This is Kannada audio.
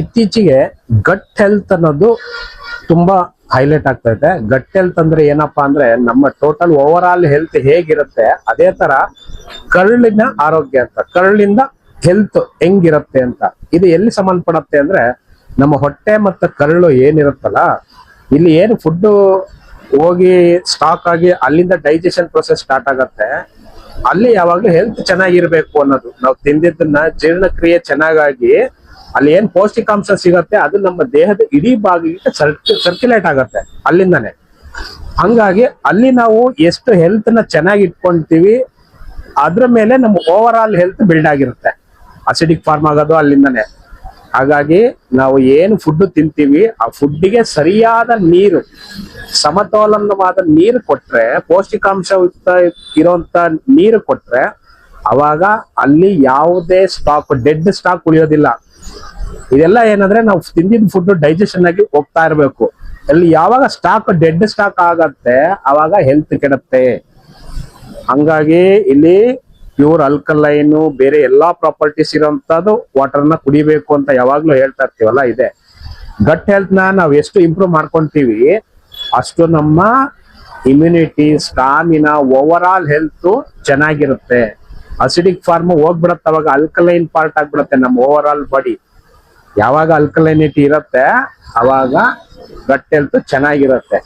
ಇತ್ತೀಚೆಗೆ ಗಟ್ ಹೆಲ್ತ್ ಅನ್ನೋದು ತುಂಬಾ ಹೈಲೈಟ್ ಆಗ್ತಾ ಇದೆ. ಗಟ್ ಹೆಲ್ತ್ ಅಂದ್ರೆ ಏನಪ್ಪಾ ಅಂದ್ರೆ ನಮ್ಮ ಟೋಟಲ್ ಓವರ್ ಆಲ್ ಹೆಲ್ತ್ ಹೇಗಿರುತ್ತೆ ಅದೇ ತರ ಕರುಳಿನ ಆರೋಗ್ಯ ಅಂತ, ಕರುಳಿಂದ ಹೆಲ್ತ್ ಹೆಂಗಿರುತ್ತೆ ಅಂತ. ಇದು ಎಲ್ಲಿ ಸಂಬಂಧಪಡತ್ತೆ ಅಂದ್ರೆ ನಮ್ಮ ಹೊಟ್ಟೆ ಮತ್ತು ಕರುಳು ಏನಿರುತ್ತಲ್ಲ, ಇಲ್ಲಿ ಏನು ಫುಡ್ ಹೋಗಿ ಸ್ಟಾಕ್ ಆಗಿ ಅಲ್ಲಿಂದ ಡೈಜೆಷನ್ ಪ್ರೊಸೆಸ್ ಸ್ಟಾರ್ಟ್ ಆಗತ್ತೆ, ಅಲ್ಲಿ ಯಾವಾಗ್ಲೂ ಹೆಲ್ತ್ ಚೆನ್ನಾಗಿರ್ಬೇಕು ಅನ್ನೋದು. ನಾವು ತಿಂದಿದ್ದನ್ನ ಜೀರ್ಣಕ್ರಿಯೆ ಚೆನ್ನಾಗಾಗಿ ಅಲ್ಲಿ ಏನ್ ಪೌಷ್ಟಿಕಾಂಶ ಸಿಗತ್ತೆ ಅದು ನಮ್ಮ ದೇಹದ ಇಡೀ ಭಾಗಕ್ಕೆ ಸರ್ಕ್ಯುಲೇಟ್ ಆಗತ್ತೆ ಅಲ್ಲಿಂದಾನೆ. ಹಂಗಾಗಿ ಅಲ್ಲಿ ನಾವು ಎಷ್ಟು ಹೆಲ್ತ್ ನ ಚೆನ್ನಾಗಿ ಇಟ್ಕೊಂತೀವಿ ಅದ್ರ ಮೇಲೆ ನಮ್ಮ ಓವರ್ ಆಲ್ ಹೆಲ್ತ್ ಬಿಲ್ಡ್ ಆಗಿರುತ್ತೆ. ಅಸಿಡಿಕ್ ಫಾರ್ಮ್ ಆಗೋದು ಅಲ್ಲಿಂದಾನೆ. ಹಾಗಾಗಿ ನಾವು ಏನು ಫುಡ್ ತಿಂತೀವಿ ಆ ಫುಡ್ಡಿಗೆ ಸರಿಯಾದ ನೀರು, ಸಮತೋಲನವಾದ ನೀರು ಕೊಟ್ರೆ, ಪೌಷ್ಟಿಕಾಂಶಯುಕ್ತ ಇರುವಂತ ನೀರು ಕೊಟ್ರೆ ಅವಾಗ ಅಲ್ಲಿ ಯಾವುದೇ ಸ್ಟಾಕ್, ಡೆಡ್ ಸ್ಟಾಕ್ ಉಳಿಯೋದಿಲ್ಲ. ಇದೆಲ್ಲ ಏನಂದ್ರೆ ನಾವು ತಿಂದಿದ್ದ ಫುಡ್ ಡೈಜೆಷನ್ ಆಗಿ ಹೋಗ್ತಾ ಇರಬೇಕು. ಅಲ್ಲಿ ಯಾವಾಗ ಸ್ಟಾಕ್ ಡೆಡ್ ಸ್ಟಾಕ್ ಆಗತ್ತೆ ಅವಾಗ ಹೆಲ್ತ್ ಕೆಡುತ್ತೆ. ಹಂಗಾಗಿ ಇಲ್ಲಿ ಪ್ಯೂರ್ ಅಲ್ಕಲೈನು ಬೇರೆ ಎಲ್ಲಾ ಪ್ರಾಪರ್ಟೀಸ್ ಇರೋಂಥದ್ದು ವಾಟರ್ನ ಕುಡಿಬೇಕು ಅಂತ ಯಾವಾಗ್ಲೂ ಹೇಳ್ತಾ ಇರ್ತೀವಲ್ಲ, ಇದೆ. ಗಟ್ ಹೆಲ್ತ್ ನಾವು ಎಷ್ಟು ಇಂಪ್ರೂವ್ ಮಾಡ್ಕೊಂತೀವಿ ಅಷ್ಟು ನಮ್ಮ immunity, stamina, over all health ಚೆನ್ನಾಗಿರುತ್ತೆ. ಅಸಿಡಿಕ್ ಫಾರ್ಮ್ ಹೋಗ್ಬಿಡತ್ತೆ, ಅವಾಗ ಅಲ್ಕಲೈನ್ ಪಾರ್ಟ್ ಆಗ್ಬಿಡತ್ತೆ ನಮ್ಮ ಓವರ್ ಆಲ್ ಬಾಡಿ. ಯಾವಾಗ ಅಲ್ಕಲೈನಿಟಿ ಇರುತ್ತೆ ಅವಾಗ ಗಟ್ ಹೆಲ್ತ್ ಚೆನ್ನಾಗಿರುತ್ತೆ.